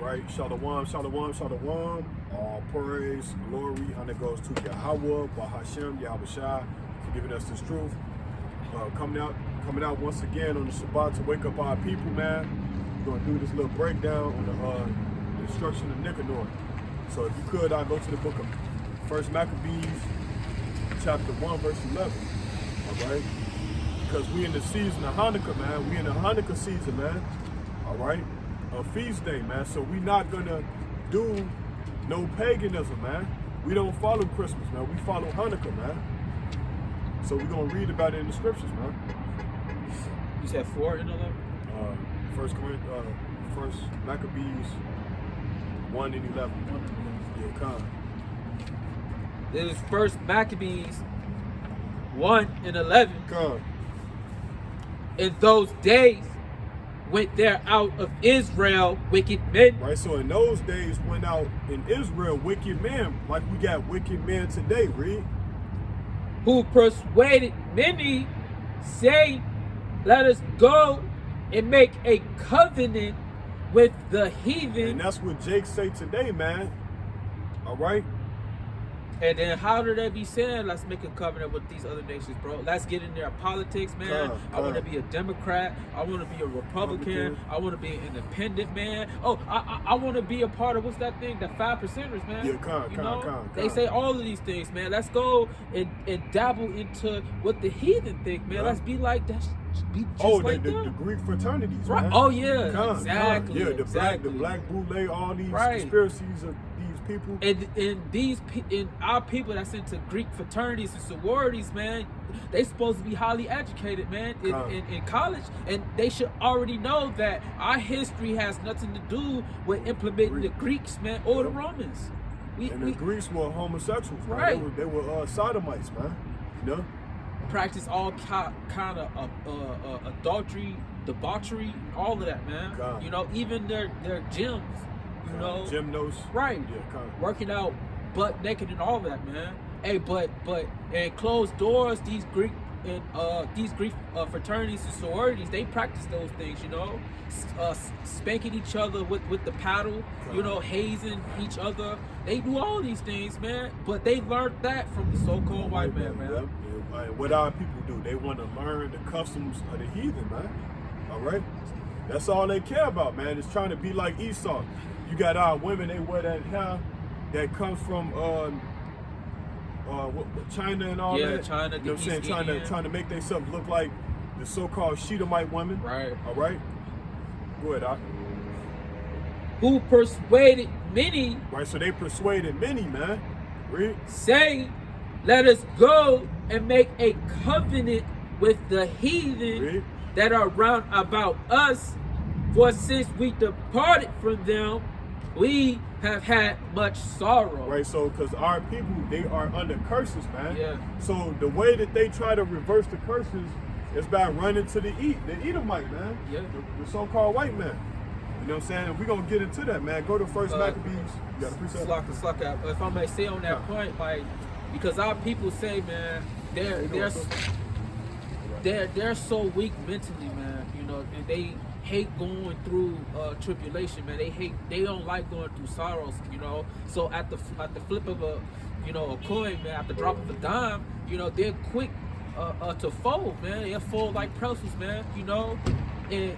right? Shalom, shalom, shalom. All praise, glory, honor goes to Yahweh, Bahashem, Yahweh Shai, for giving us this truth. Coming out once again on the Shabbat to wake up our people, man. We're gonna do this little breakdown on the destruction of NICANOR. So if you could, I'll go to the book of 1 Maccabees, chapter 1, verse 11. All right? Because we in the season of Hanukkah, man. We in the Hanukkah season, man. All right? A feast day, man. So we not gonna do no paganism, man. We don't follow Christmas, man. We follow Hanukkah, man. So we're gonna read about it in the scriptures, man. You said 4 and 11? 1 Maccabees 1 and 11. Yeah, come. This is 1 Maccabees 1 and 11. Come. In those days went there out of Israel wicked men. Right, so in those days went out in Israel wicked men, like we got wicked men today, read. Who persuaded many, saying, let us go and make a covenant with the heathen. And that's what Jake say today, man. All right. And then how do they be saying, let's make a covenant with these other nations, bro? Let's get in their politics, man. I want to be a Democrat. I want to be a Republican. I want to be an independent, man. Oh, I want to be a part of, what's that thing? The 5%ers, man. Yeah, They say all of these things, man. Let's go and dabble into what the heathen think, man. Let's be like that. Be just like the Greek fraternities, right? Man. Oh yeah, exactly. Yeah, exactly. the black boule, all these conspiracies of these people. And our people that's into Greek fraternities and sororities, man, they supposed to be highly educated, man, in college, and they should already know that our history has nothing to do with implementing the Greeks, man, or the Romans. The Greeks were homosexuals, man. Right? They were sodomites, man. You know. Practice all kind of adultery, debauchery, all of that, man. You know, even their gyms, you know, gymnos, right? Yeah, working out butt naked and all that, man. Hey, but in closed doors, these Greek fraternities and sororities, they practice those things, you know, spanking each other with the paddle, you know, hazing each other. They do all these things, man. But they learned that from the so-called white man, man. What our people do, they want to learn the customs of the heathen, man. All right, that's all they care about, man. It's trying to be like Esau. You got our women, they wear that hair that comes from China and all that. Yeah, China. You know what I'm saying? Trying to make themselves look like the so-called Shedamite women. Right. All right. Go ahead, Doc. Who persuaded many. Right. So they persuaded many, man. Read. Saying, let us go and make a covenant with the heathen that are round about us. For since we departed from them, we have had much sorrow. Right, so because our people, they are under curses, man. Yeah. So the way that they try to reverse the curses is by running to the Edomite, man. Yeah. The so-called white man. You know what I'm saying? We're going to get into that, man. Go to 1 Maccabees. You got a precept? Slack out. If I may say on that point, like, because our people say, man, they're so weak mentally, man, you know, and they hate going through tribulation, man. They don't like going through sorrows, you know. So at the flip of a coin, man, at the drop of a dime, you know, they're quick to fold, man. They'll fold like pretzels, man, you know. And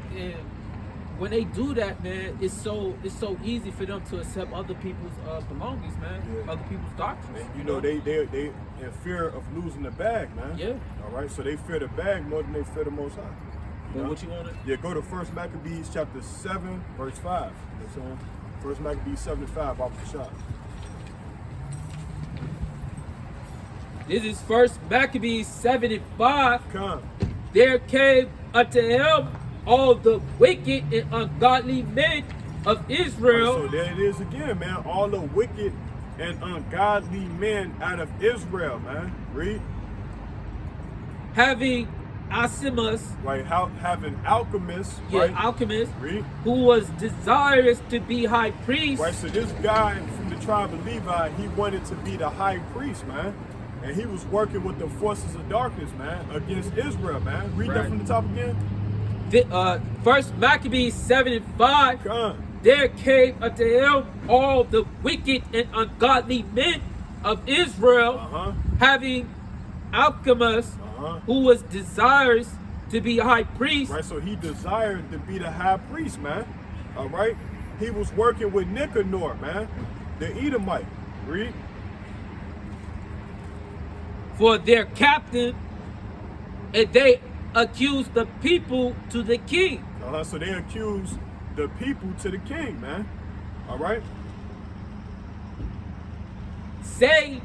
when they do that, man, it's so easy for them to accept other people's belongings, man, other people's doctrines. And, you know, they in fear of losing the bag, man. Yeah. All right, so they fear the bag more than they fear the Most High. But what you wanted? Yeah, go to 1 Maccabees chapter 7, verse 5. That's on 1 Maccabees 7 and 5, off the shot. This is 1 Maccabees 7 and 5. Come. There came unto him all the wicked and ungodly men of Israel. So there it is again, man. All the wicked and ungodly men out of Israel, man. Read. Having Asimus, right? Having alchemists, right? Alchemist, read. Who was desirous to be high priest. Right. So this guy from the tribe of Levi, he wanted to be the high priest, man. And he was working with the forces of darkness, man, against Israel, man. Read that from the top again. 1 Maccabees 7 and 5. Come. there came unto him all the wicked and ungodly men of Israel, having Alchemus, who was desirous to be high priest. Right, so he desired to be the high priest, man. All right, he was working with Nicanor, man, the Edomite. Read. For their captain, and they accused the people to the king. So they accused the people to the king, man. All right. Say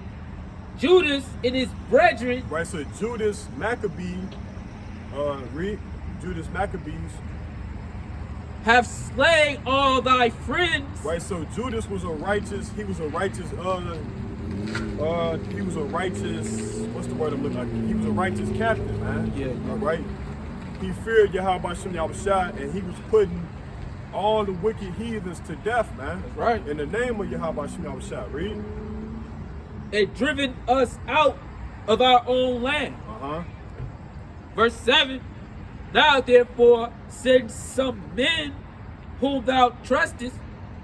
Judas and his brethren. Right, so Judas Maccabee, read. Judas Maccabees Have slain all thy friends. Right, so Judas was a righteous, he was a righteous, what's the word I'm looking like? He was a righteous captain, man. Yeah. All right. He feared Yahweh Shem Yahushua, and he was putting all the wicked heathens to death, man. That's right. In the name of Yahweh Shem Yahushua. Read. And driven us out of our own land. Verse 7. Now therefore send some men whom thou trustest,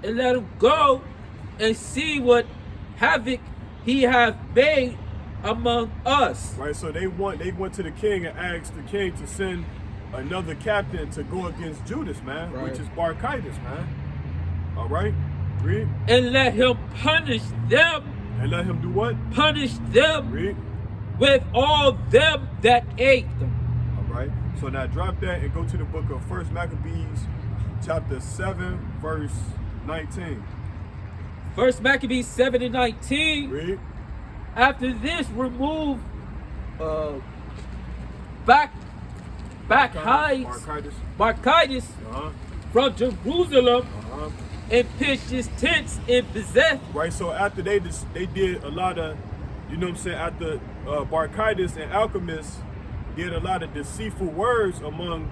and let them go and see what havoc he hath made among us. Right, so they went to the king and asked the king to send another captain to go against Judas, man, which is Barchitis, man. All right, read. And let him punish them. And let him do what? Punish them. Read. With all them that ate them. All right. So now drop that and go to the book of 1 Maccabees, chapter 7, verse 19. 1 Maccabees 7 and 19. Read. After this, remove Barchitis from Jerusalem and pitched his tents in Bezeth. Right, so after they did a lot of, you know what I'm saying, after Barchitis and Alchemists did a lot of deceitful words among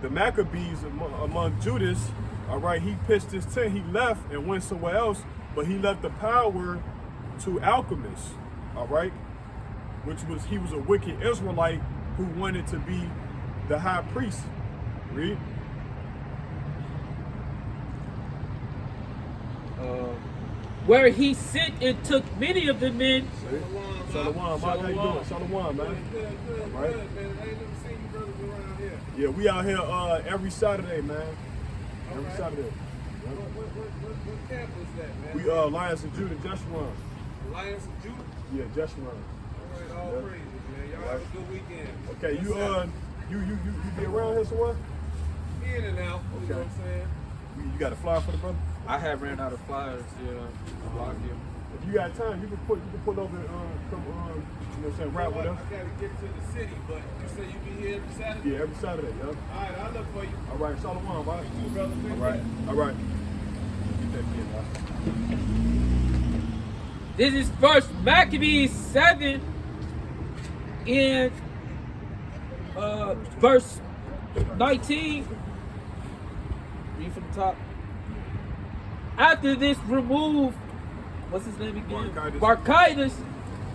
the Maccabees, among Judas, all right, he pitched his tent, he left and went somewhere else, but he left the power to Alchemists, all right, he was a wicked Israelite who wanted to be the high priest. Read. Where he sent and took many of the men. Shalom, how you doing? Shalom, man. Good, Right. man. I ain't never seen you brothers around here. Yeah, we out here every Saturday, man. Every Okay. Saturday. What camp was that, man? We Lions and Judah, Jeshurun. Lions of Judah? Yeah, Jeshurun. All right, all Yeah. praises, man. Y'all have a good weekend. Okay, Good you Saturday. you be around here somewhere? In and out, you know what I'm saying? You got a flyer for the brother? I have ran out of flyers. If you got time, you can pull over and come you know what I'm saying, rap with us. I gotta get to the city, but you say you be here every Saturday? Yeah, every Saturday, yeah. All right, I'll look for you. All right, Shalom, right? You brother, All right, all right. Get that kid, man. This is First Maccabees 7 in verse 19. Read from the top. After this, remove, what's his name again? Barchitis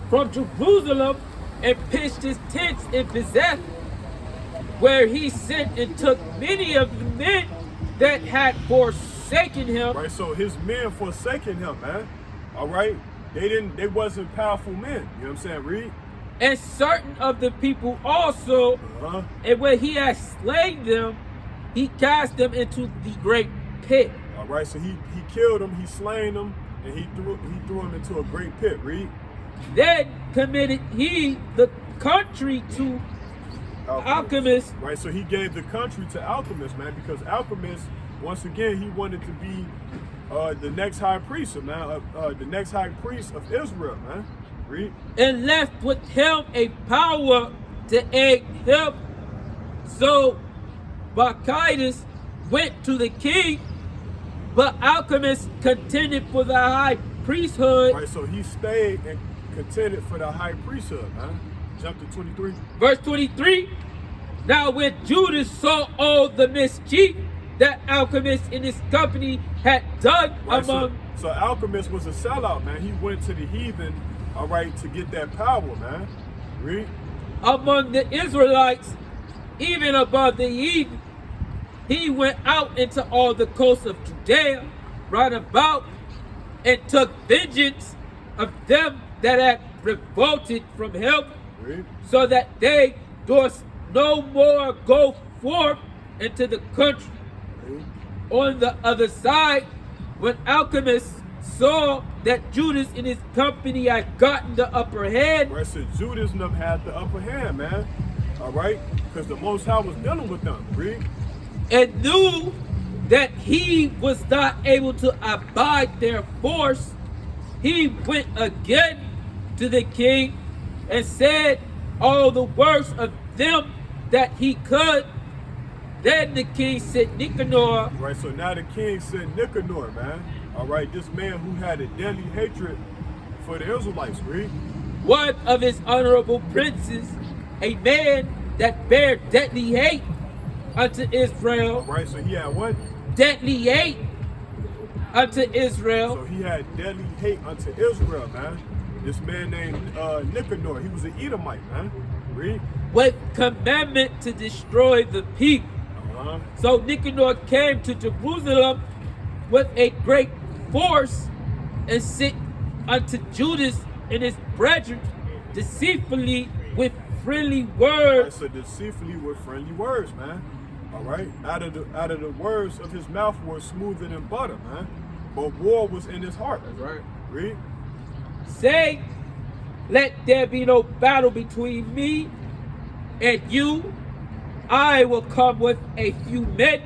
from Jerusalem and pitched his tents in Bezeth, where he sent and took many of the men that had forsaken him. Right, so his men forsaken him, man. All right, they wasn't powerful men. You know what I'm saying? Read. And certain of the people also, and when he had slain them, he cast them into the great pit. All right, so he killed them, he slain them, and he threw them into a great pit. Read. Then committed he the country to Alchemists. Right, so he gave the country to Alchemists, man, because Alchemists, once again, he wanted to be the next high priest, man, the next high priest of Israel, man. Read. And left with him a power to aid him. So Barchitis went to the king, but Alchemists contended for the high priesthood. Right, so he stayed and contended for the high priesthood, man. Jump to 23. Verse 23. Now when Judas saw all the mischief that Alchemists in his company had done among... So Alchemist was a sellout, man. He went to the heathen, all right, to get that power, man. Read. Among the Israelites, even above the heathen, he went out into all the coasts of Judea round about, and took vengeance of them that had revolted from him, Read. so that they durst no more go forth into the country. Read. On the other side, when Alchemists saw that Judas and his company had gotten the upper hand, Right, so Judas and them had the upper hand, man. All right, because the Most High was dealing with them. Read. and knew that he was not able to abide their force, he went again to the king and said all the worst of them that he could. Then the king sent Nicanor, Right, so now the king sent Nicanor, man. All right, this man who had a deadly hatred for the Israelites. Read. one of his honorable princes, a man that bare deadly hate unto Israel, All right, so he had what? deadly hate unto Israel, So he had deadly hate unto Israel, man. This man named Nicanor, he was an Edomite, man. Read. with commandment to destroy the people. Uh-huh. So Nicanor came to Jerusalem with a great force, and sent unto Judas and his brethren deceitfully with friendly All right, words, so deceitfully with friendly words, man. All right, out of the words of his mouth were smoother than butter, man. But war was in his heart. That's right. Read. saying, let there be no battle between me and you. I will come with a few men,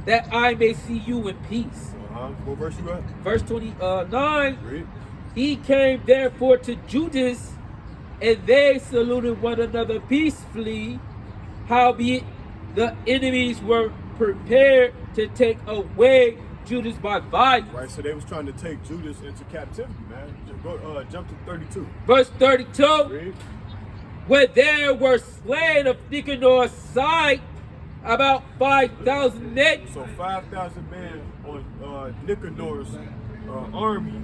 that I may see you in peace. What verse you at? Verse 29, Read. he came therefore to Judas, and they saluted one another peacefully. Howbeit the enemies were prepared to take away Judas by violence. Right, so they was trying to take Judas into captivity, man. Go jump to 32. Verse 32, Read. where there were slain of Nicanor's side about 5,000 men, So 5,000 men on Nicanor's army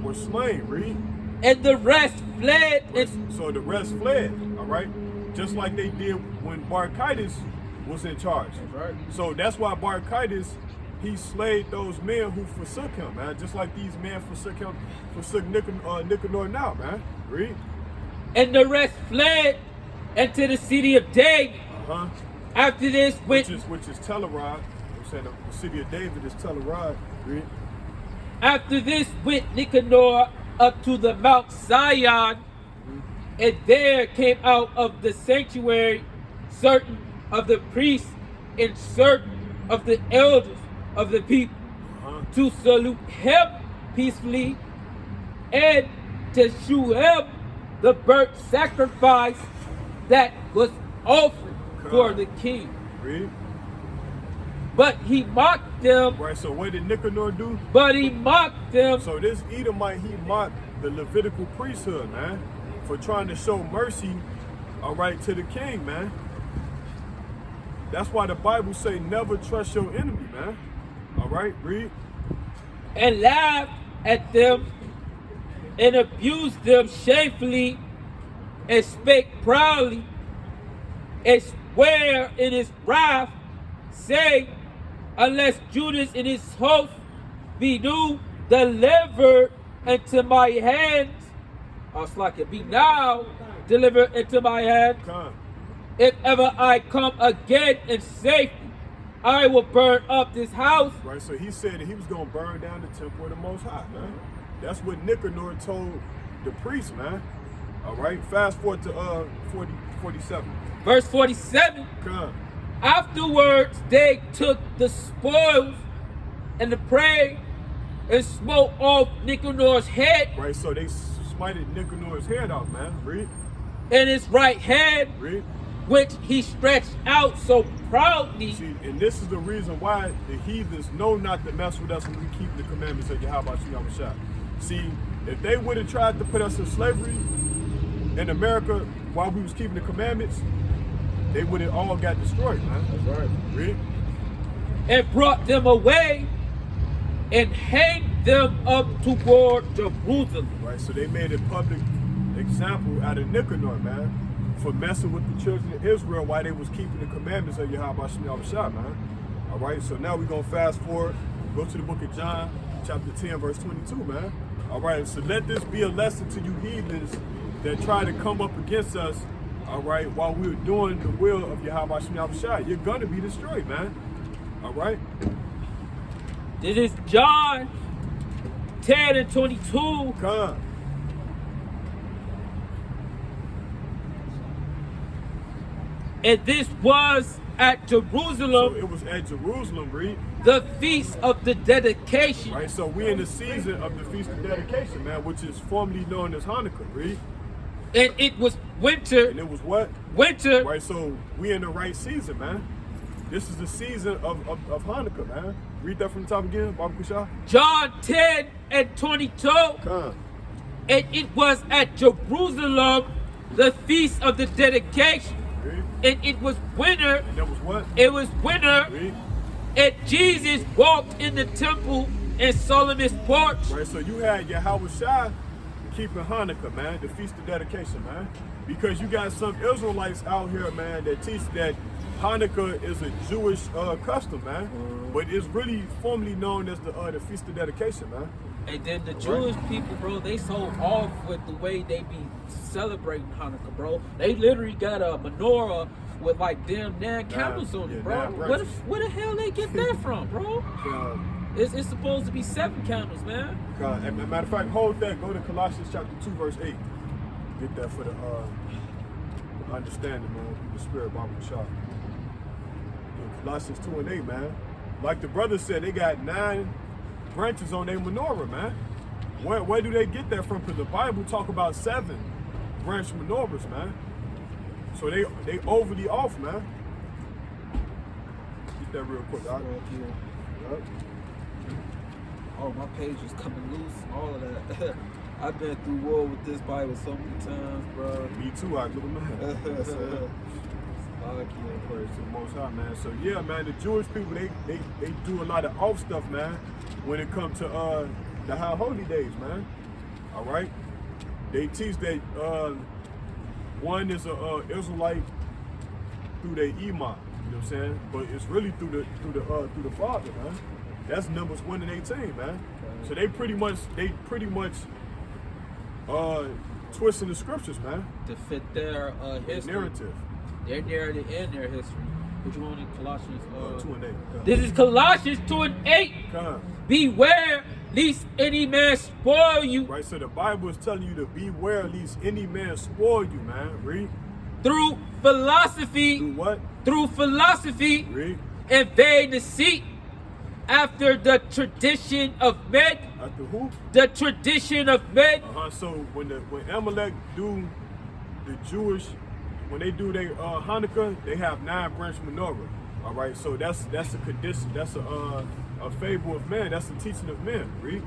were slain. Read. and the rest fled. And So the rest fled. All right, just like they did when Barchitis was in charge. right. So that's why Barchitis, he slayed those men who forsook him, man. Just like these men forsook Nicanor now, man. Read. And the rest fled into the city of David. Uh-huh. After this went, Which is Telerod. I'm saying the city of David is Telerod. Read. after this went Nicanor up to the Mount Zion, and there came out of the sanctuary certain of the priests and certain of the elders of the people, Uh-huh. to salute him peacefully, and to shew him the burnt sacrifice that was offered for the king. Read. But he mocked them. Right, so what did Nicanor do? But he mocked them. So this Edomite, he mocked the Levitical priesthood, man, for trying to show mercy, all right, to the king, man. That's why the Bible say never trust your enemy, man. All right, read. And laughed at them, and abused them shamefully, and spake proudly, and swear in his wrath, saying, unless Judas and his host be new delivered into my hands, be now delivered into my hand, Come. if ever I come again in safety, I will burn up this house. Right, so he said that he was going to burn down the temple of the Most High, man. That's what Nicanor told the priest, man. All right, fast forward to 47. Verse 47. Come. Afterwards they took the spoils and the prey, and smote off Nicanor's head Right, so they smited Nicanor's head off, man. Read. and his right hand, Read. which he stretched out so proudly. See, and this is the reason why the heathens know not to mess with us when we keep the commandments of Yahweh Shah. See, if they would have tried to put us in slavery in America while we was keeping the commandments, they would have all got destroyed, man. That's right. Read. And brought them away and hanged them up toward Jerusalem. Right, so they made a public example out of Nicanor, man, for messing with the children of Israel while they was keeping the commandments of Yahweh Shah, man. All right, so now we're going to fast forward, go to the book of John, chapter 10, verse 22, man. All right, so let this be a lesson to you heathens that try to come up against us, all right, while we're doing the will of Yahweh Shai. You're going to be destroyed, man. All right? This is John 10 and 22. Come. And this was at Jerusalem, So it was at Jerusalem, read. the feast of the dedication. Right, so we're in the season of the Feast of Dedication, man, which is formerly known as Hanukkah, read. And it was winter. And it was what? Winter. Right, so we in the right season, man. This is the season of Hanukkah, man. Read that from the top again, Baba Kushah. John 10 and 22. Come. And it was at Jerusalem, the feast of the dedication. Read. And it was winter. And that was what? It was winter. Read. And Jesus walked in the temple in Solomon's porch. Right, so you had Yahweh Shai keeping Hanukkah, man, the Feast of Dedication, man. Because you got some Israelites out here, man, that teach that Hanukkah is a Jewish custom, man. But it's really formally known as the Feast of Dedication, man. And then the Jewish people, bro, they so off with the way they be celebrating Hanukkah, bro. They literally got a menorah with like damn 9 candles on it, bro. Where the hell they get that from, bro? It's supposed to be 7 candles, man. As a matter of fact, hold that. Go to Colossians chapter 2, verse 8. Get that for the understanding, man. The spirit, Baba Shah. Colossians 2 and 8, man. Like the brother said, they got 9 branches on their menorah, man. Where do they get that from? Because the Bible talk about 7 branch menorahs, man. So they overly off, man. Get that real quick, dog. Yep. Oh, my page is coming loose, all of that. I've been through war with this Bible so many times, bro. Me too, I little man. That's it. Praise to the Most High, man. So yeah, man, the Jewish people they do a lot of off stuff, man, when it comes to the high holy days, man. All right, they teach that one is a Israelite through their imam, you know what I'm saying? But it's really through the Father, man. That's Numbers 1 and 18, man. So they pretty much twisting the scriptures, man. To fit their history. Narrative. Their narrative and their history. What you want in Colossians 2 and 8. This is Colossians 2 and 8. Come. Beware lest any man spoil you. Right, so the Bible is telling you to beware lest any man spoil you, man. Read. Through philosophy. Through what? Through philosophy. Read. And vain deceit. After the tradition of men. After who? The tradition of men. So when Amalek do the Jewish, when they do their Hanukkah, they have 9 branch menorah. All right, so that's a condition. That's a fable of man. That's a teaching of men. Read.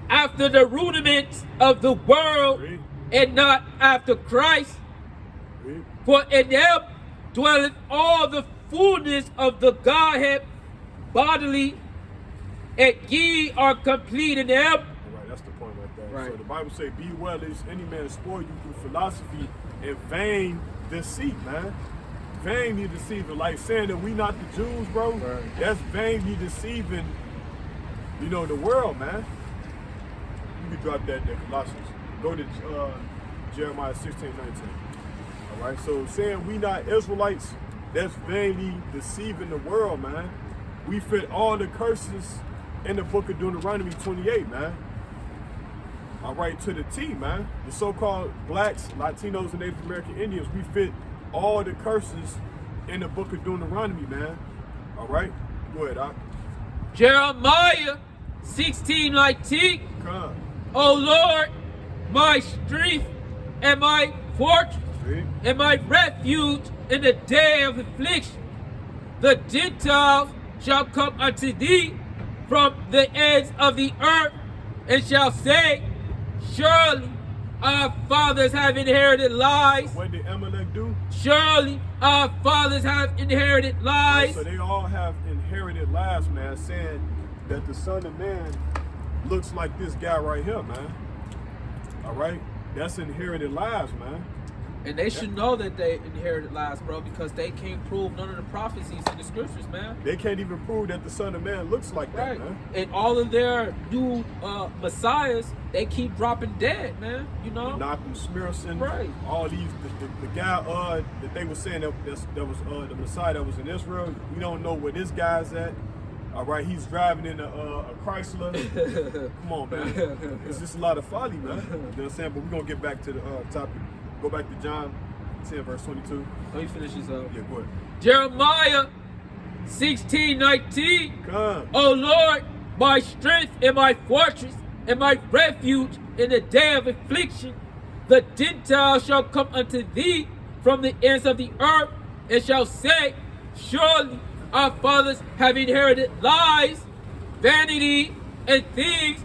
After the rudiments of the world. Read. And not after Christ. Read. For in them dwelleth all the fullness of the Godhead bodily, and ye are complete in them. All right, that's the point right there. Right. So the Bible say, beware lest any man spoil you through philosophy and vain deceit, man. Vainly deceiving, like saying that we not the Jews, bro. Right. That's vainly deceiving, you know, the world, man. You can drop that there, Colossians. Go to Jeremiah 16:19. All right, so saying we not Israelites, that's vainly deceiving the world, man. We fit all the curses in the book of Deuteronomy 28, man. All right, to the T, man. The so-called blacks, Latinos, and Native American Indians, we fit all the curses in the book of Deuteronomy, man. All right? Go ahead, Doc. Jeremiah 16:19. Come. O Lord, my strength and my fortress and my refuge in the day of affliction. The Gentiles shall come unto thee from the ends of the earth, and shall say, surely our fathers have inherited lies. What did Amalek do? Surely our fathers have inherited lies. So they all have inherited lies, man, saying that the Son of Man looks like this guy right here, man. All right? That's inherited lies, man. And they should know that they inherited lies, bro, because they can't prove none of the prophecies in the scriptures, man. They can't even prove that the Son of Man looks like that, Right. man. And all of their new messiahs, they keep dropping dead, man. You know? Malcolm Smirson, Right. all these, the guy that they were saying that was the Messiah that was in Israel. We don't know where this guy's at. All right, he's driving in a Chrysler. Come on, man. It's just a lot of folly, man. You know what I'm saying? But we're going to get back to the topic. Go back to John 10, verse 22. Let me finish this up. Yeah, go ahead. Jeremiah 16:19. Come. O Lord, my strength and my fortress and my refuge in the day of affliction, the Gentiles shall come unto thee from the ends of the earth and shall say, surely our fathers have inherited lies, vanity, and things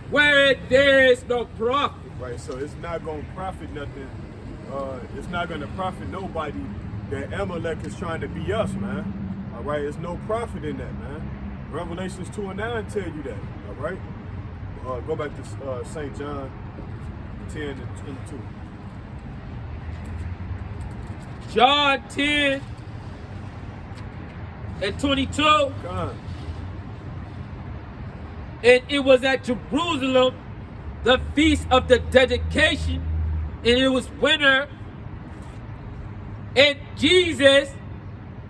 wherein there is no profit. Right, so it's not going to profit nothing. It's not going to profit nobody that Amalek is trying to be us, man. All right, there's no profit in that, man. Revelations 2 and 9 tell you that. All right, go back to St. John 10 and 22. John 10 and 22. Come. And it was at Jerusalem, the feast of the dedication, and it was winter. And Jesus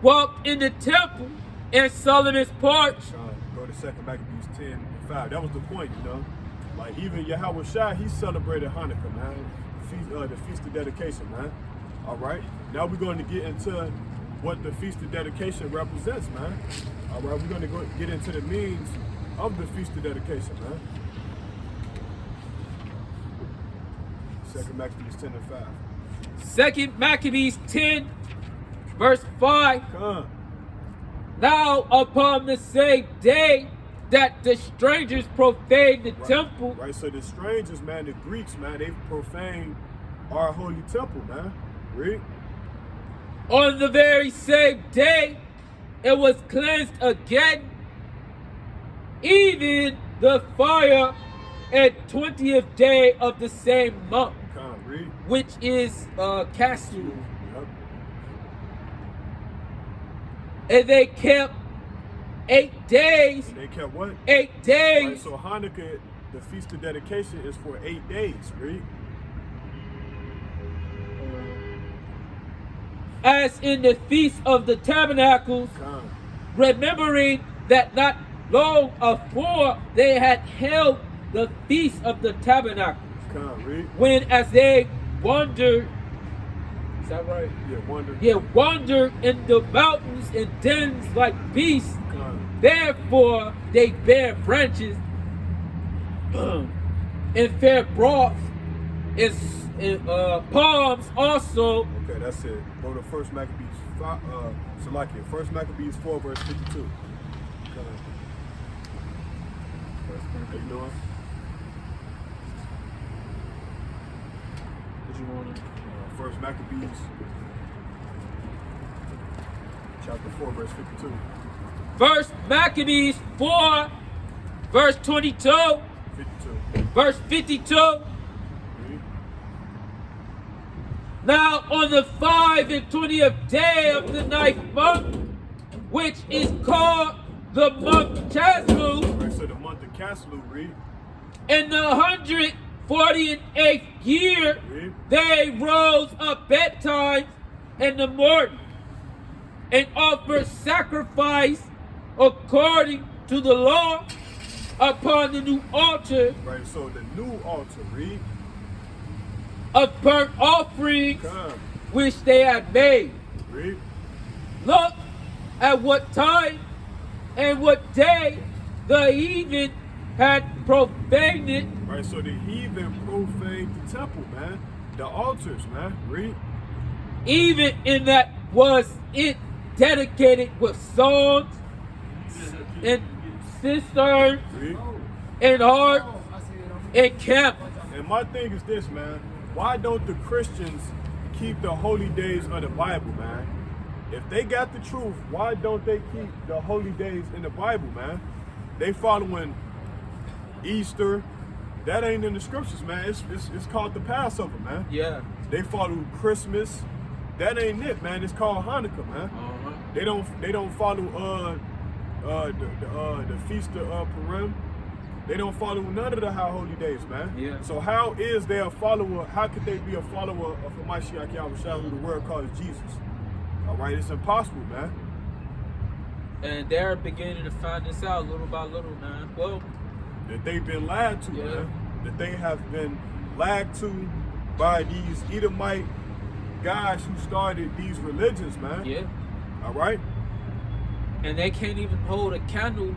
walked in the temple in Solomon's porch. Go to 2 Maccabees 10 and 5. That was the point, you know. Like even Yahweh Shai, he celebrated Hanukkah, man. The Feast of Dedication, man. All right. Now we're going to get into what the Feast of Dedication represents, man. All right. We're going to get into the means of the Feast of Dedication, man. 2 Maccabees 10 and 5. 2 Maccabees 10, verse 5. Come. Now upon the same day that the strangers profaned the temple. Right, so the strangers, man, the Greeks, man, they profaned our holy temple, man. Read. On the very same day, it was cleansed again, even the fire at 20th day of the same month, Read. which is Castle. Yep. And they kept 8 days. And they kept what? 8 days. Right, so Hanukkah, the Feast of Dedication, is for 8 days. Read. As in the Feast of the Tabernacles, Come. remembering that not long afore they had held the Feast of the Tabernacles, Come. Read. when as they wandered, is that right? Yeah, wonder. Yeah, wandered in the mountains and dens like beasts. Come. Therefore they bare branches and fair broth and palms also. Okay, that's it. Go to 1 Maccabees 5, Salakia. 1 Maccabees 4, verse 52. How you doing? What you want? 1 Maccabees chapter 4, verse 52. First Maccabees 4, verse 22, 52. verse 52. Read. Now on the 25th day of the 9th month, which is called the month Caslu, Right, so the month of Caslu, read. in the 148th year, Read. they rose up betimes in the morning and offered sacrifice according to the law upon the new altar Right, so the new altar, read. of burnt offerings Come. which they had made. Read. Look at what time and what day the heathen had profaned it, Right, so the heathen profaned the temple, man. The altars, man. Read. even in that was it dedicated with songs and cisterns Read. and harps and camp. And my thing is this, man. Why don't the Christians keep the holy days of the Bible, man? If they got the truth, why don't they keep the holy days in the Bible, man? They following Easter, that ain't in the scriptures, man. It's called the Passover, man. Yeah. They follow Christmas. That ain't it, man. It's called Hanukkah, man. Uh-huh. They don't follow the Feast of Purim. They don't follow none of the high holy days, man. Yeah. So how is they a follower? How could they be a follower of Hamashiach Yahushua, who the world calls Jesus? All right, it's impossible, man. And they're beginning to find this out little by little, man. Well, That they've been lied to, Yeah. man. That they have been lied to by these Edomite guys who started these religions, man. yeah. All right. And they can't even hold a candle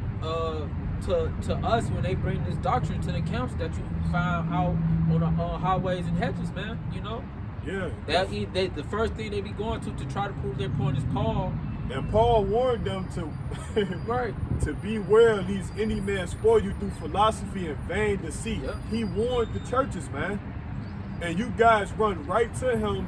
to us when they bring this doctrine to the camps that you find out on the highways and hedges, man. You know, Yeah. the first thing they be going to try to prove their point is Paul. And Paul warned them to Right. to beware lest any man spoil you through philosophy and vain deceit. Yep. He warned the churches, man. And you guys run right to him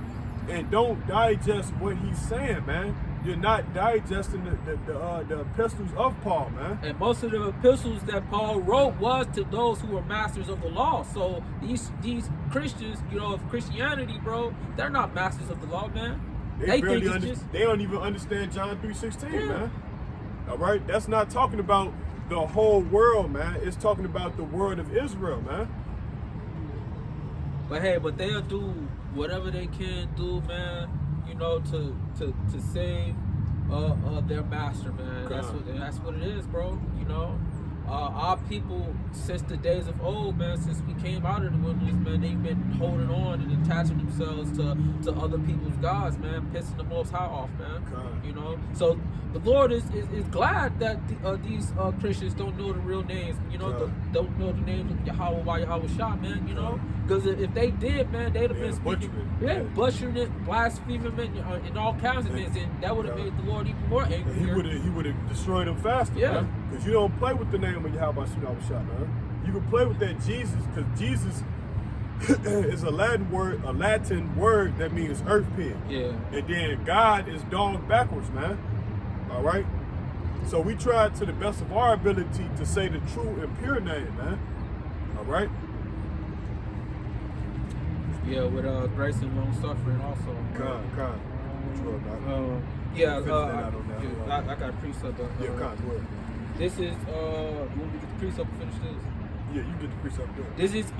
and don't digest what he's saying, man. You're not digesting the epistles of Paul, man. And most of the epistles that Paul wrote was to those who were masters of the law. So these Christians, you know, of Christianity, bro, they're not masters of the law, man. They think it's just... They don't even understand John 3:16, Yeah. man. All right, that's not talking about the whole world, man. It's talking about the word of Israel, man. But hey, but they'll do whatever they can do, man. You know, to save their master, man. That's what it is, bro. You know, our people since the days of old, man, since we came out of the wilderness, man, they've been holding on and attaching themselves to other people's gods, man, pissing the Most High off, man. God. You know, so the Lord is glad that these Christians don't know the real names. You know, God. don't know the names of Yahweh, by Yahweh Shah, man. You know, because if they did, man, they'd have been speaking, butchering it, blaspheming it, and all kinds of things, and that would have made the Lord even more angry. He would have destroyed them faster, Yeah. man. Because you don't play with the name of Yahweh Shah, man. You can play with that Jesus, because Jesus is a Latin word that means earth pig. Yeah. And then God is dog backwards, man. All right. So we tried to the best of our ability to say the true and pure name, man. All right. Yeah, with grace and long suffering also. Con. Yeah, Finish that out on that. I got a precept. Yeah, go ahead. This is you want me to get the precept and finish this? Yeah, you did the precept there. This is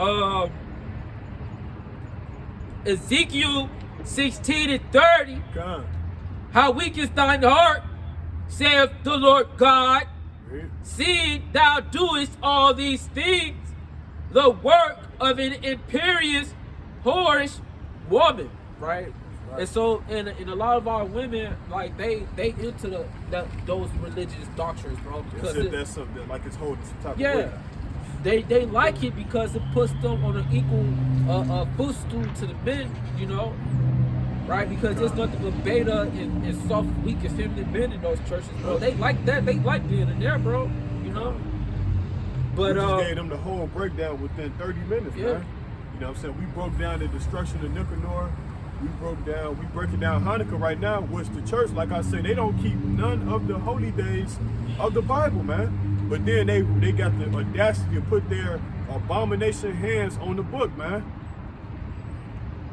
Ezekiel 16:30. Con. How weak is thine heart, saith the Lord God, Read. seeing thou doest all these things, the work of an imperious, whorish woman, right? And so, and a lot of our women, like they into those religious doctrines, bro, because That's something like it's holding some type of yeah, weight. they like it because it puts them on an equal footstool to the men, you know, right? Because there's nothing but beta and soft, weak, and feminine men in those churches, bro. They like that. They like being in there, bro. You know. But we just gave them the whole breakdown within 30 minutes, Yeah. man. You know what I'm saying? We broke down the destruction of NICANOR. We breaking down Hanukkah right now, which the church, like I said, they don't keep none of the holy days of the Bible, man. But then they got the audacity to put their abomination hands on the book, man.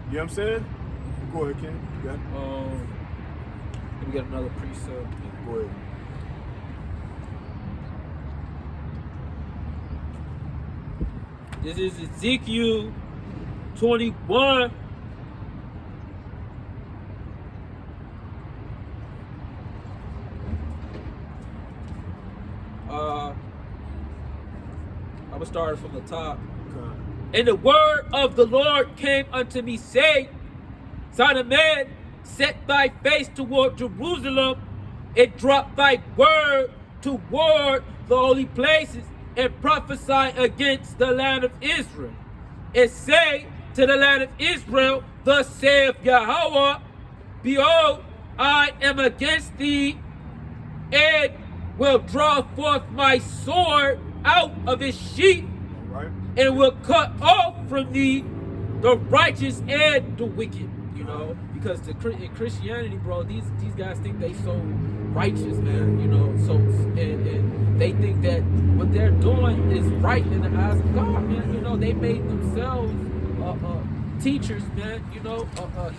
You know what I'm saying? Go ahead, Ken. You got it? let me get another precept. Go ahead. This is Ezekiel 21. I'm gonna start from the top. And the word of the Lord came unto me, saying, Son of man, set thy face toward Jerusalem, and drop thy word toward the holy places, and prophesy against the land of Israel. And say to the land of Israel, Thus saith Yahweh, Behold, I am against thee, and will draw forth my sword out of its sheath, and will cut off from thee the righteous and the wicked. You know, because in Christianity, bro, these guys think they so righteous, man. You know, so and they think that what they're doing is right in the eyes of God, man. You know, they made themselves teachers, man. You know,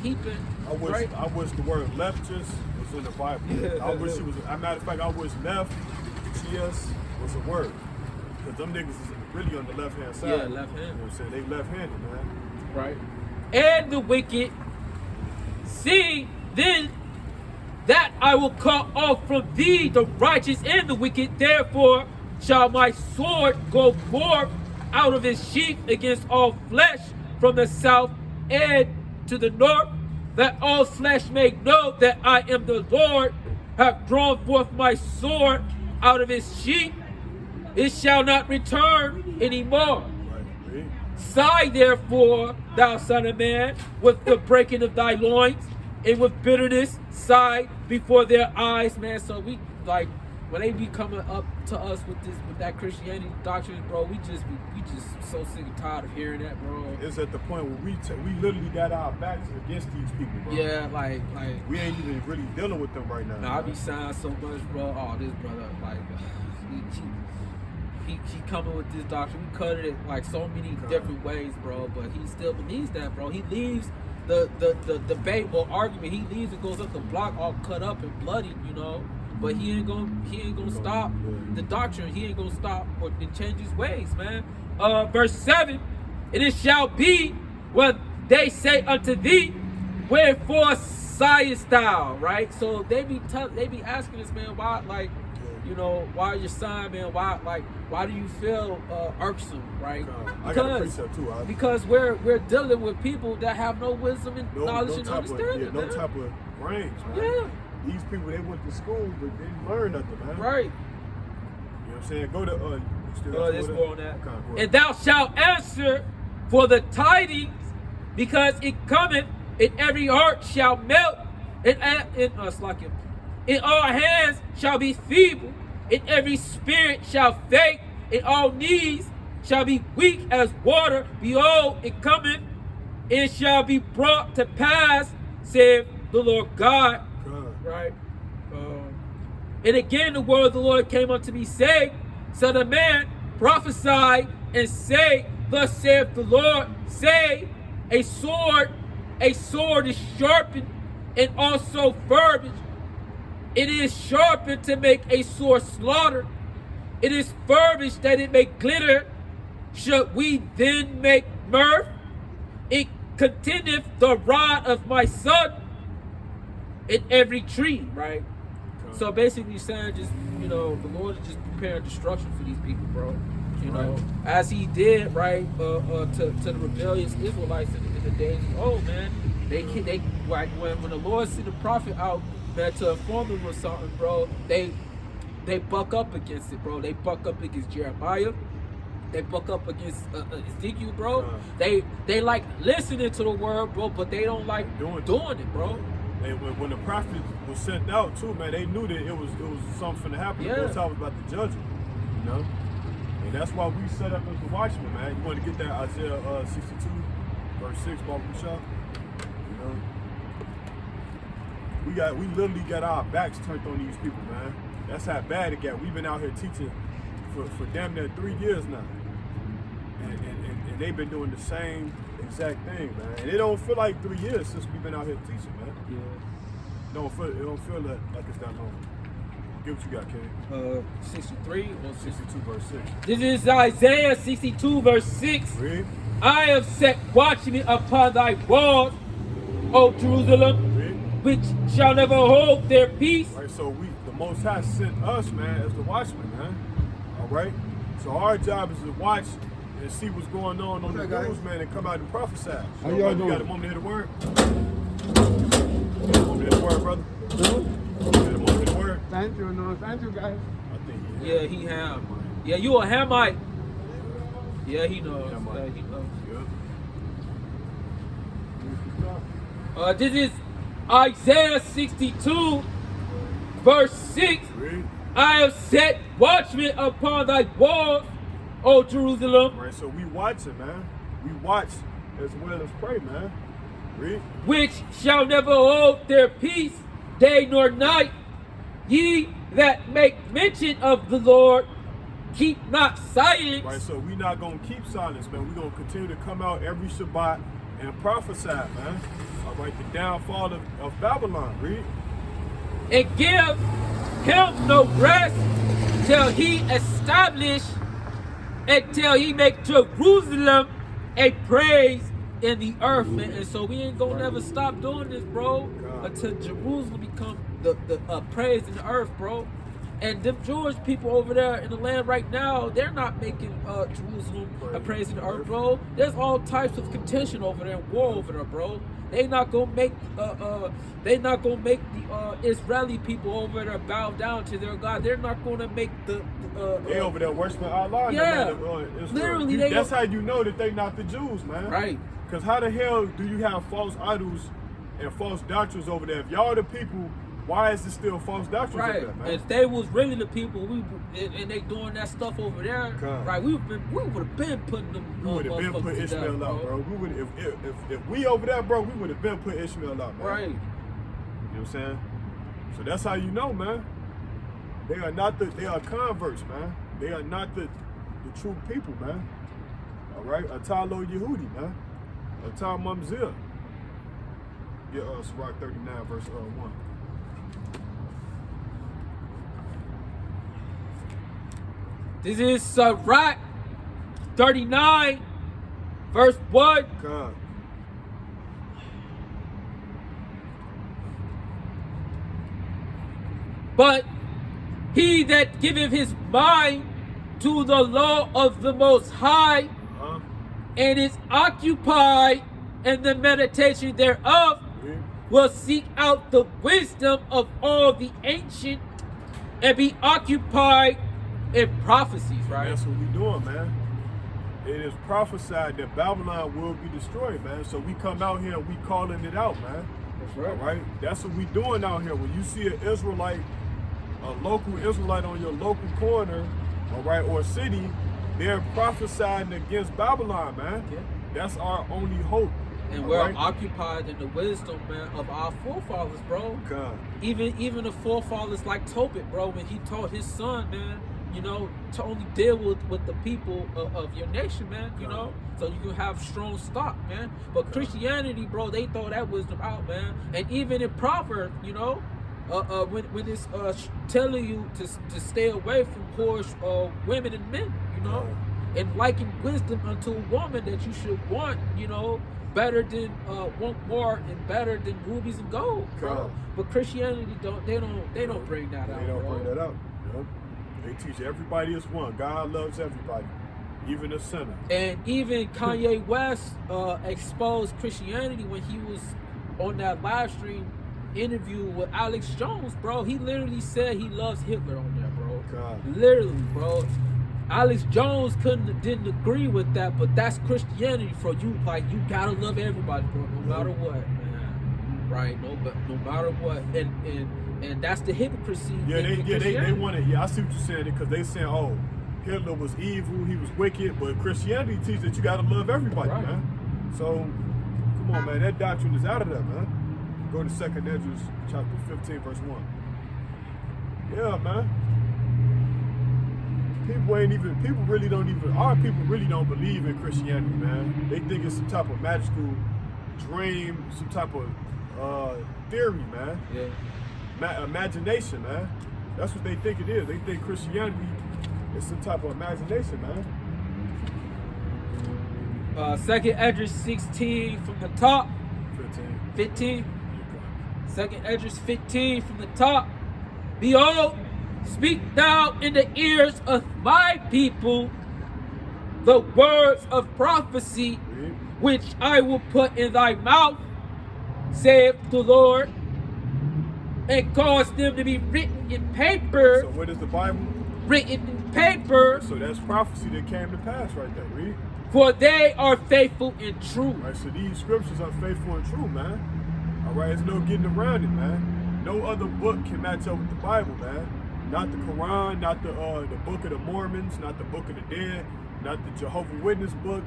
heaping. I wish the word leftist was in the Bible. Yeah. I wish it was. As a matter of fact, I wish left, TS, was a word. Because them niggas is really on the left hand side. Yeah, left hand. You know what I'm saying? They left handed, man. Right. And the wicked, see then that I will cut off from thee the righteous and the wicked, therefore shall my sword go forth out of his sheath against all flesh from the south and to the north, that all flesh may know that I am the Lord, have drawn forth my sword out of his sheath. It shall not return anymore. Right. Sigh therefore, thou son of man, with the breaking of thy loins, and with bitterness sigh before their eyes, man. So we like when they be coming up to us with that Christianity doctrine, bro. We just so sick and tired of hearing that, bro. It's at the point where we literally got our backs against these people, bro. Yeah, like we ain't even really dealing with them right now. Nah, I be sighing so much, bro. Oh, this brother, like he coming with this doctrine. We cut it like so many different ways, bro. But he still believes that, bro. He leaves the debate or argument. He leaves and goes up the block all cut up and bloody, you know. But he ain't gonna stop the doctrine. He ain't gonna stop or change his ways, man. Verse 7, and it shall be when they say unto thee, wherefore sighest thou, right? So they be asking us, man, why, like, you know, why your sign, man? Why do you feel irksome, right? I got a precept too. Because we're dealing with people that have no wisdom and knowledge and understanding. No type of range, man. Yeah. These people, they went to school, but they didn't learn nothing, man. Right. You know what I'm saying? Go to let's go on that. Okay, and thou shalt answer for the tidings, because it cometh, and every heart shall melt, and all hands shall be feeble, and every spirit shall faint, and all knees shall be weak as water. Behold, it cometh, it shall be brought to pass, saith the Lord God. Right. And again the word of the Lord came unto me, saying, Son of man, prophesy and say, thus saith the Lord, say, a sword is sharpened and also furbished. It is sharpened to make a sore slaughter. It is furbished that it may glitter. Should we then make mirth? It contendeth the rod of my son in every tree, right? So basically saying just, you know, the Lord is just preparing destruction for these people, bro. You know, as he did, right, to the rebellious Israelites in the days of old, man. They like when the Lord sent the prophet out, man, to inform them of something, bro, they buck up against it, bro. They buck up against Jeremiah. They buck up against Ezekiel, bro. They like listening to the word, bro, but they don't like doing it, bro. And when the prophet was sent out too, man, they knew that it was something to happen. Yeah. Most time was about to judge them, you know. And that's why we set up as the watchmen, man. You want to get that Isaiah 62, verse 6, Baba Shah? You know, we literally got our backs turned on these people, man. That's how bad it got. We've been out here teaching for damn near 3 years now, and they've been doing the same exact thing, man. And it don't feel like 3 years since we've been out here teaching, man. Yeah. It don't feel like it's that long. Get what you got, King. 63 or 62 verse 6. This is Isaiah 62 verse 6. Read. I have set watchmen upon thy walls, O Jerusalem, which shall never hold their peace. Right, so the Most High sent us, man, as the watchmen, man. All right. So our job is to watch and see what's going on the news, man, and come out and prophesy. So, how y'all doing? You got a moment to hear the word? You got a moment to hear the word, brother? You got a moment to hear the word? Thank you, no, thank you, guys. I think Yeah, he Ham. Yeah, you a Hamite. Yeah, he knows. Hamite. Yeah, he knows. Yeah. This is Isaiah 62, verse 6. Read. I have set watchmen upon thy walls, O Jerusalem. Right, so we watching, man. We watch as well as pray, man. Read. which shall never hold their peace day nor night. Ye that make mention of the Lord, keep not silence. Right, so we not gonna keep silence, man. We gonna continue to come out every Shabbat and prophesy, man. All right, the downfall of Babylon. Read. And give him no rest till he establish and till he make Jerusalem a praise in the earth, man. And so we ain't gonna never stop doing this, bro, until Jerusalem become the praise in the earth, bro. And them Jewish people over there in the land right now, they're not making Jerusalem a praise in the earth, bro. There's all types of contention over there and war over there, bro. They not gonna make the Israeli people over there bow down to their God. They're not gonna make they over there worshiping Allah. Yeah, literally. That's how you know that they not the Jews, man. Right. Because how the hell do you have false idols and false doctrines over there? If y'all the people, why is it still false doctrines over there, man? If they was really the people, and they doing that stuff over there, right? We would have been putting them. We would have been put Ishmael out, bro. We would if we over there, bro. We would have been put Ishmael out, man. Right. You know what I'm saying? So that's how you know, man. They are not they are converts, man. They are not the true people, man. All right, Atalo Yehudi, man. Atal Mamzir. Get Sirach 39, verse 1. This is Sirach 39, verse 1. God. But he that giveth his mind to the law of the Most High, and is occupied in the meditation thereof, will seek out the wisdom of all the ancient and be occupied in prophecies, right? That's what we doing, man. It is prophesied that Babylon will be destroyed, man. So we come out here and we calling it out, man. That's right. All right? That's what we doing out here. When you see an Israelite, a local Israelite on your local corner, all right, or city, they're prophesying against Babylon, man. Yeah. That's our only hope. And we're occupied in the wisdom, man, of our forefathers, bro. God. Even the forefathers like Tobit, bro, when he taught his son, man, you know, to only deal with the people of your nation, man, you know, so you can have strong stock, man. But Christianity, bro, they throw that wisdom out, man. And even in Proverbs, you know, when it's telling you to stay away from whorish women and men, you know, and liking wisdom unto a woman that you should want, you know, better than want more and better than rubies and gold, bro. But Christianity don't bring that out. They don't bring that out. Yep. They teach everybody is one. God loves everybody, even a sinner. And even Kanye West exposed Christianity when he was on that live stream interview with Alex Jones, bro. He literally said he loves Hitler on there, bro. God. Literally, bro. Alex Jones didn't agree with that, but that's Christianity for you. Like, you gotta love everybody, bro, no matter what, man. Right? No matter what. And that's the hypocrisy. They want to. Yeah, I see what you're saying, because they saying, oh, Hitler was evil, he was wicked, but Christianity teaches that you gotta love everybody, man. So, come on, man, that doctrine is out of there, man. Go to 2nd Esdras chapter 15, verse 1. Yeah, man. Our people really don't believe in Christianity, man. They think it's some type of magical dream, some type of theory, man. Yeah. Imagination, man. That's what they think it is. They think Christianity is some type of imagination, man. 2nd Esdras 16 from the top. 15. 2nd Esdras 15 from the top. Behold, speak thou in the ears of my people the words of prophecy, which I will put in thy mouth, saith the Lord, and cause them to be written in paper. So what is the Bible? Written in paper. So that's prophecy that came to pass right there, read. For they are faithful and true. Right, so these scriptures are faithful and true, man. All right, there's no getting around it, man. No other book can match up with the Bible, man. Not the Quran, not the Book of the Mormons, not the Book of the Dead, not the Jehovah's Witness book.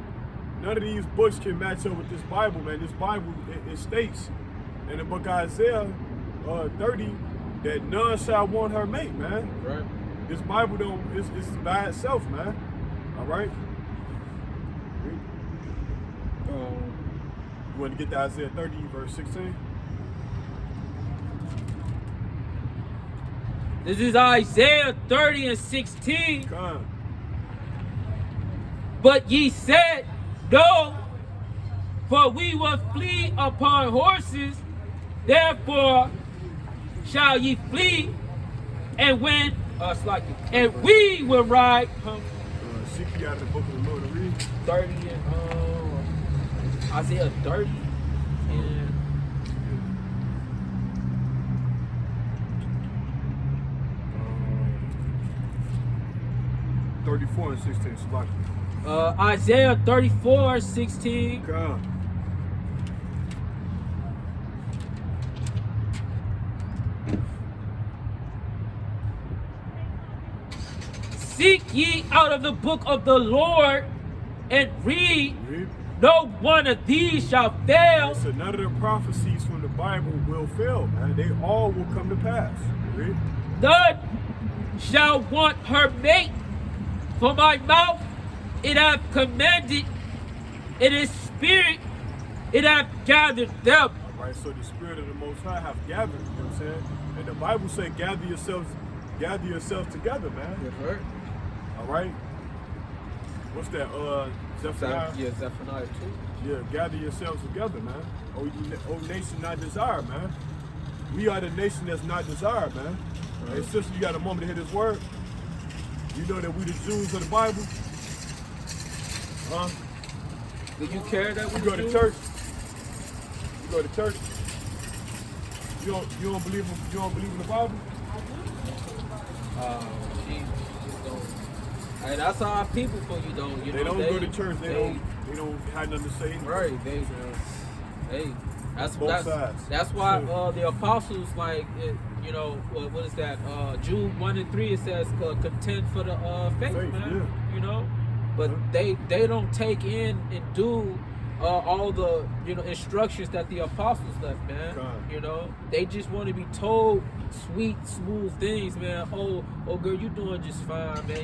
none of these books can match up with this Bible, man. This Bible, it states in the book of Isaiah 30 that none shall want her mate, man. Right. This Bible it's by itself, man. All right. You want to get to Isaiah 30, verse 16? This is Isaiah 30 and 16. Come. But ye said, no, for we will flee upon horses, therefore shall ye flee, and when and we will ride. Seek you out of the book of the Lord and read. 30 and Isaiah 30 and 34 and 16. Select. Isaiah 34 16. Come. Seek ye out of the book of the Lord and read. Read. No one of these shall fail. So none of the prophecies from the Bible will fail, man. They all will come to pass. Read. None shall want her mate. For my mouth it hath commanded, in its spirit it hath gathered them. All right, so the Spirit of the Most High have gathered, you know what I'm saying? And the Bible say, gather yourselves together, man. Right. All right? What's that, Zephaniah? Yeah, Zephaniah 2. Yeah, gather yourselves together, man. Oh, nation not desired, man. We are the nation that's not desired, man. Hey, sister, you got a moment to hear this word? You know that we the Jews of the Bible? Huh? Do you care that we You go to Jews? church? You go to church? You don't believe in the Bible? Jesus. Hey, that's our people for you, though. You They know, don't go to church. They don't have nothing to say. Right. Hey, that's Both sides. That's why Yeah. the apostles, like, you know, what is that? Jude 1 and 3, it says contend for the faith, man. Yeah. You know, but they don't take in and do all the instructions that the apostles left, man. God. You know, they just want to be told sweet, smooth things, man. Oh, girl, you doing just fine, man.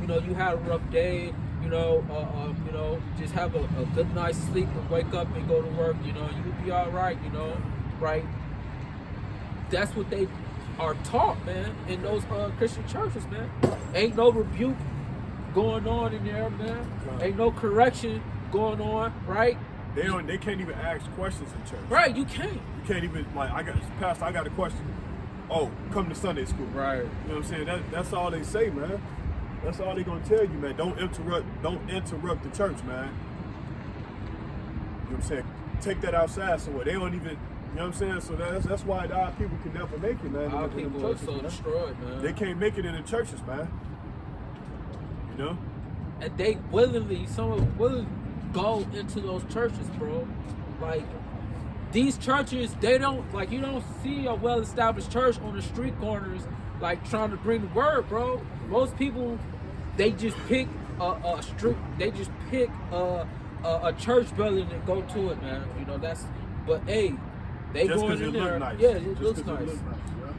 You know, you had a rough day. You know, just have a good night's sleep and wake up and go to work. You know, you'll be all right. You know, right? That's what they are taught, man, in those Christian churches, man. Ain't no rebuke going on in there, man. God. Ain't no correction going on, right? They can't even ask questions in church. Right, you can't. You can't even Pastor, I got a question. Oh, come to Sunday school. Right. You know what I'm saying? That's all they say, man. That's all they gonna tell you, man. Don't interrupt the church, man. You know what I'm saying? Take that outside somewhere. They don't even, you know what I'm saying? So that's why our people can never make it, man. Our in the people churches, are so man. destroyed, man. They can't make it in the churches, man. You know? And they some of them willingly go into those churches, bro. Like, these churches, they don't, like, you don't see a well-established church on the street corners, like, trying to bring the word, bro. Most people, they just pick a church building and go to it, man. You know, but hey, they Just going 'cause in it look there. nice. Yeah, it Just looks 'cause nice. it look nice, yeah.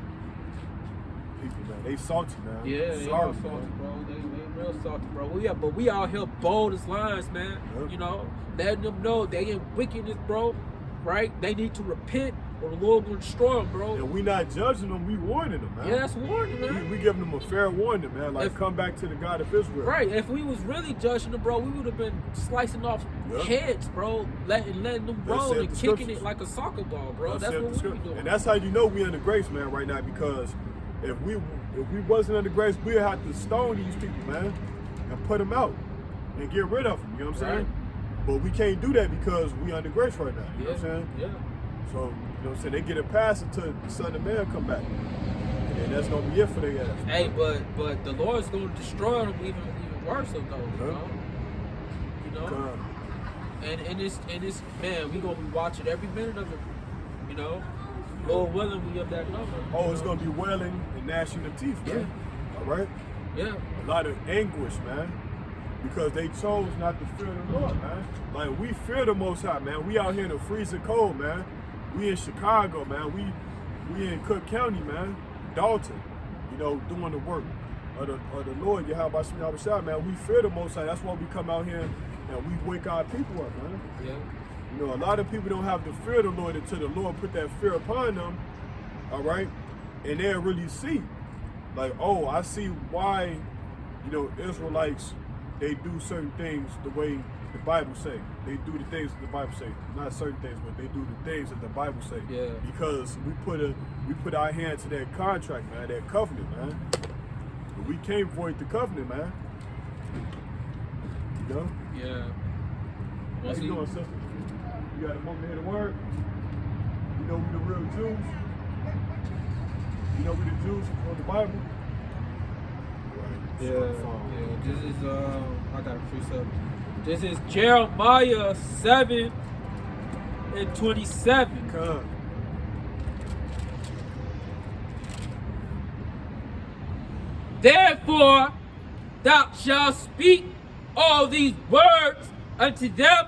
People, man, they salty, man. Yeah, they Sorry, are salty, man. bro. They real salty, bro. But we out here bold as lions, man. Yep. You know, letting them know they in wickedness, bro. Right? They need to repent, or the Lord will destroy them, bro. And we not judging them, we warning them, man. Yeah, that's warning, man. We giving them a fair warning, man. Like, come back to the God of Israel. Right. If we was really judging them, bro, we would have been slicing off heads, bro, letting them roll said and the kicking scriptures. it like a soccer ball, bro. That's That's what we the be doing. And that's how you know we under grace, man, right now. Because if we wasn't under grace, we'd have to stone these people, man, and put them out and get rid of them. You know what I'm saying? Right. But we can't do that because we under grace right now. You know what I'm saying? Yeah. So, you know what I'm saying? They get a pass until the Son of Man come back. And then that's going to be it for their ass. Hey, but the Lord's going to destroy them even worse, though. You know? And it's man, we gonna be watching every minute of it. You know, Lord willing, we up that number. Oh, it's gonna be wailing and gnashing of teeth, man. Yeah. All right. Yeah. A lot of anguish, man. because they chose not to fear the Lord, man. Like, we fear the Most High, man. We out here in the freezing cold, man. We in Chicago, man. We in Cook County, man. Dalton, you know, doing the work of the Lord, Yahweh Shai, man. We fear the Most High. That's why we come out here and we wake our people up, man. Yeah. You know, a lot of people don't have the fear of the Lord until the Lord put that fear upon them, all right? And they'll really see, like, oh, I see why, you know, Israelites, they do certain things the way the Bible say. They do the things that the Bible say. Not certain things, but they do the things that the Bible say. Yeah. Because we put our hand to that contract, man, that covenant, man. But we can't void the covenant, man. You know? Yeah. How you doing, sister? You got a moment to hear the word? You know we the real Jews? You know we the Jews from the Bible? Right. Yeah. This is I got a precept. This is Jeremiah 7 and 27. Come. Therefore thou shalt speak all these words unto them,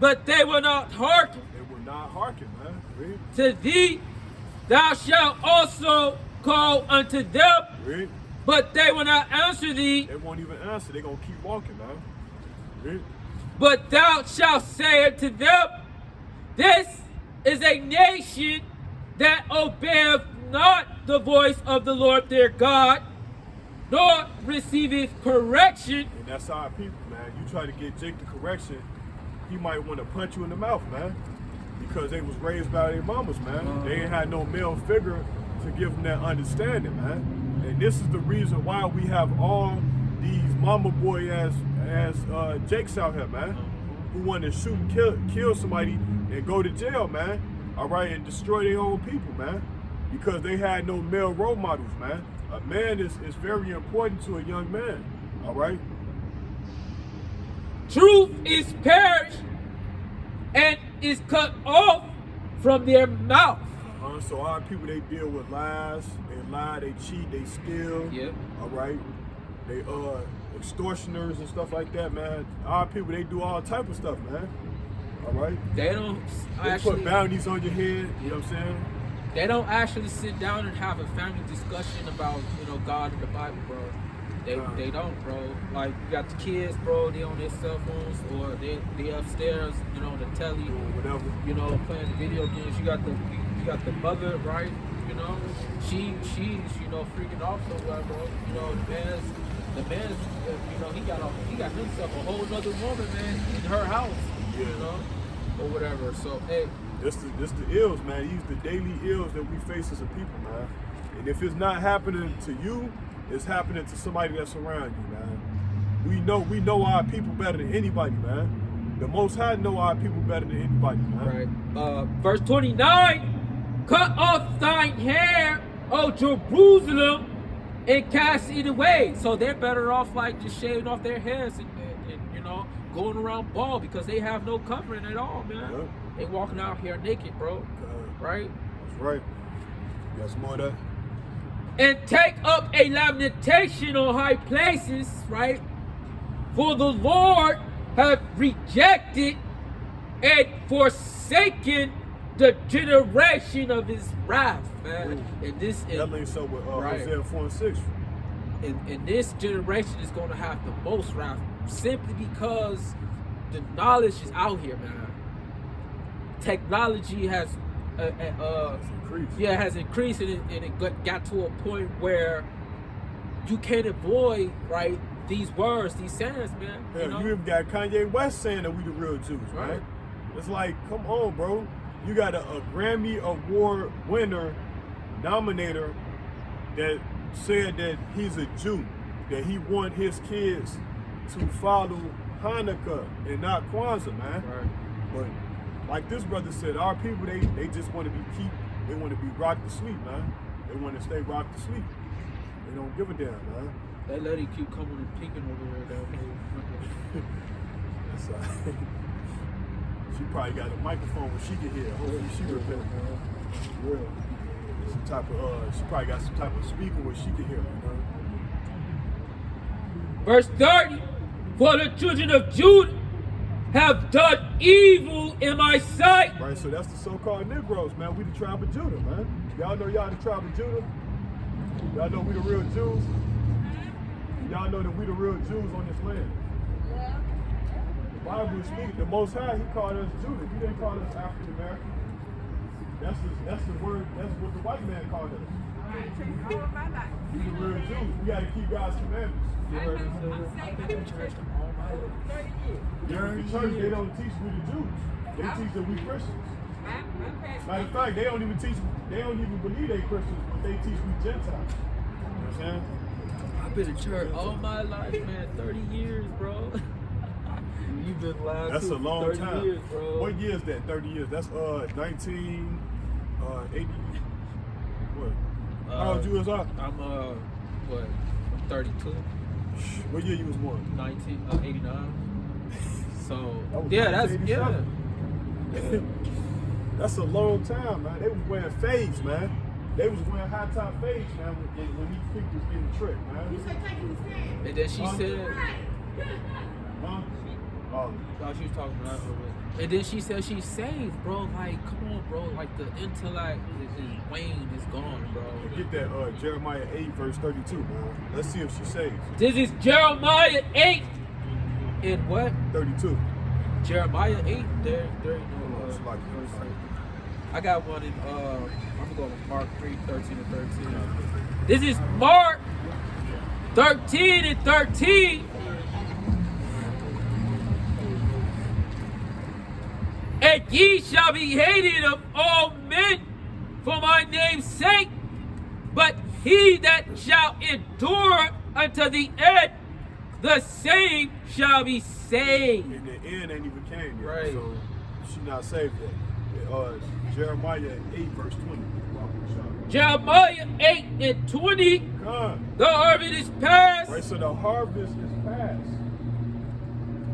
but they will not hearken. They will not hearken, man. Read. To thee thou shalt also call unto them, Read. but they will not answer thee. They won't even answer. They're going to keep walking, man. Read. But thou shalt say unto them, this is a nation that obeyeth not the voice of the Lord their God, nor receiveth correction. And that's our people, man. You try to get Jake the correction, he might want to punch you in the mouth, man. Because they was raised by their mamas, man. They ain't had no male figure to give them that understanding, man. And this is the reason why we have all these mama boy ass Jakes out here, man, who want to shoot and kill somebody and go to jail, man. All right, and destroy their own people, man, because they had no male role models, man. A man is very important to a young man. All right. Truth is perished and is cut off from their mouth. So our people, they deal with lies. They lie, they cheat, they steal. Yep. All right. They extortioners and stuff like that, man. Our people, they do all type of stuff, man. All right. They don't They actually put bounties on your head. You know what I'm saying? They don't actually sit down and have a family discussion about, you know, God and the Bible, bro. They don't, bro. Like, you got the kids, bro, they on their cell phones, or they upstairs, you know, on the telly, Doing whatever. you know, playing video games. You got the mother, right? You know, she's you know, freaking off somewhere, bro. You know, the man's you know, he got himself a whole nother woman, man, in her house. Yeah. You know, or whatever. So hey. This the ills, man. These the daily ills that we face as a people, man. And if it's not happening to you, it's happening to somebody that's around you, man. We know our people better than anybody, man. The Most High know our people better than anybody, man. Right. Verse 29, cut off thine hair, O Jerusalem, and cast it away. So they're better off like just shaving off their heads and you know, going around bald because they have no covering at all, man. Yep. They walking out here naked, bro. Right? That's right. You got some more of that? And take up a lamentation on high places, right? For the Lord hath rejected and forsaken the generation of his wrath, man. Ooh. And this is That links up with right. Hosea 4 and 6. And this generation is going to have the most wrath simply because the knowledge is out here, man. Technology has has increased, and it got to a point where you can't avoid, right, these words, these sayings, man. Hell, You know? you even got Kanye West saying that we the real Jews, right? Right. It's like, come on, bro. You got a Grammy Award winner, nominator, that said that he's a Jew, that he want his kids to follow Hanukkah and not Kwanzaa, man. Right. But like this brother said, our people, they just want to they want to be rocked to sleep, man. They want to stay rocked to sleep. They don't give a damn, man. That lady keep coming and peeking over there, though. That's she probably got a microphone where she can hear. Hopefully she repent, man. Real. Some type of she probably got some type of speaker where she can hear, you know. Verse 30, For the children of Judah have done evil in my sight. Right, so that's the so-called Negroes, man. We the tribe of Judah, man. Y'all know y'all the tribe of Judah. Y'all know we the real Jews. Y'all know that we the real Jews on this land. The Bible is speaking. The Most High, He called us Judah. He didn't call us African American. That's the word. That's what the white man called us. We the real Jews. We got to keep God's commandments. You heard me? Yeah, the church, they don't teach we the Jews. They teach that we Christians. Matter of fact, they don't even believe they Christians, but they teach we Gentiles. You know what I'm saying? I've been in church all my life, man. 30 years, bro. You've been lying. That's a long 30 time. years, bro. What year is that? 30 years. That's 1980. What? How old you is up? I'm what? I'm 32. What year you was born? 1989. So That was yeah, that's 1987. That's a long time, man. They was wearing fades, man. They was wearing high top fades, man, when these people was getting tricked, man. And then she said, Huh? oh, she was talking about her. And then she said she's saved, bro. Like, come on, bro. Like the intellect is wane, is gone, bro. Get that Jeremiah 8 verse 32, man. Let's see if she saves. This is Jeremiah 8. In what? 32. Jeremiah 8. There you know. It's like I got one in I'm gonna go with Mark 3, 13 and 13. This is Mark 13 and 13. And ye shall be hated of all men for my name's sake, but he that shall endure unto the end, the same shall be saved. And the end ain't even came yet, Right. so she not saved yet. Jeremiah 8 verse 20. Jeremiah 8 and 20. God. The harvest is past. Right, so the harvest is past.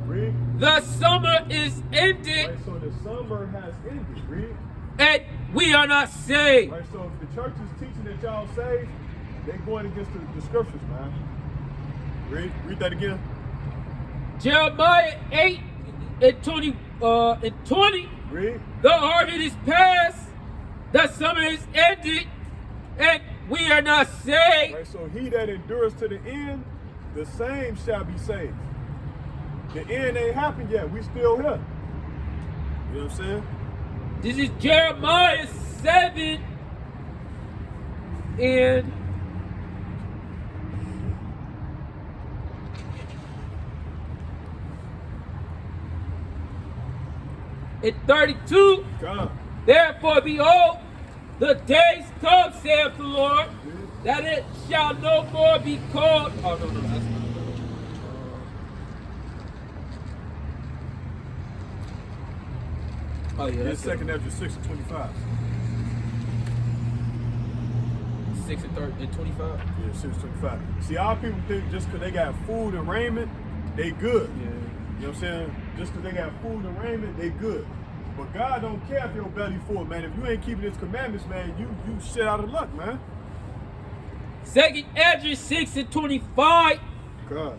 Read. The summer is ended. Right, so the summer has ended. Read. And we are not saved. Right, so if the church is teaching that y'all saved, they're going against the scriptures, man. Read that again. Jeremiah 8 and 20. Read. The harvest is past. The summer is ended. And we are not saved. Right, so he that endures to the end, the same shall be saved. The end ain't happened yet. We still here. You know what I'm saying? This is Jeremiah 7 and in 32. God. Therefore, behold, the days come, saith the Lord, that it shall no more be called. Oh, no, that's not. Oh, yeah. It's second after 6 and 25. 6 and 25. Yeah, 6 and 25. See, our people think just because they got food and raiment, they good. Yeah. You know what I'm saying? Just because they got food and raiment, they good. But God don't care if your belly full, man. If you ain't keeping His commandments, man, you shit out of luck, man. 2 Ezra 6 and 25. God.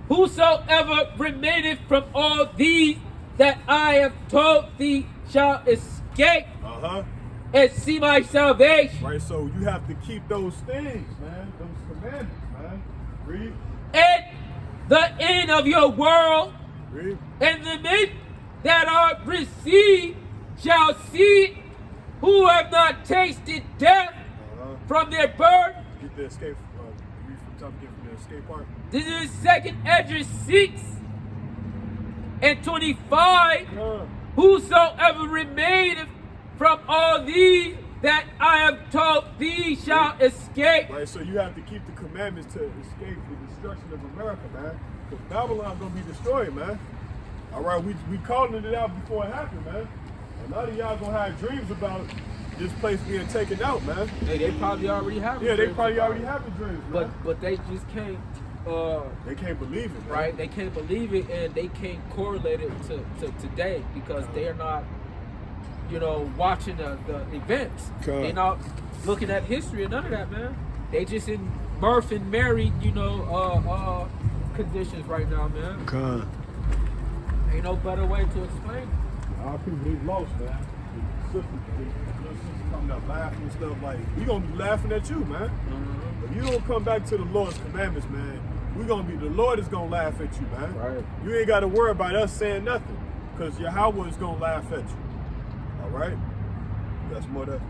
Whosoever remaineth from all these that I have told thee shall escape and see my salvation. Right, so you have to keep those things, man. Those commandments, man. Read. And the end of your world, Read. and the men that are received shall see, who have not tasted death from their birth. Get the escape. Read from the top again from the escape part. This is 2 Ezra 6 and 25. Whosoever remaineth from all these that I have told thee shall escape. Right, so you have to keep the commandments to escape the destruction of America, man. Because Babylon's gonna be destroyed, man. All right, we calling it out before it happened, man. A lot of y'all gonna have dreams about this place being taken out, man. Hey, they probably already have. Yeah, they probably already have the dreams, man. But they just can't. They can't believe it, man. Right? They can't believe it, and they can't correlate it to today because they're not, watching the events. They're not looking at history or none of that, man. They just in birth and married, conditions right now, man. Con. Ain't no better way to explain it. Our people need lost, man. The sisters coming up laughing and stuff like, we gonna be laughing at you, man. If you don't come back to the Lord's commandments, man, the Lord is gonna laugh at you, man. Right. You ain't gotta worry about us saying nothing, because Yahweh is gonna laugh at you. All right? That's more that.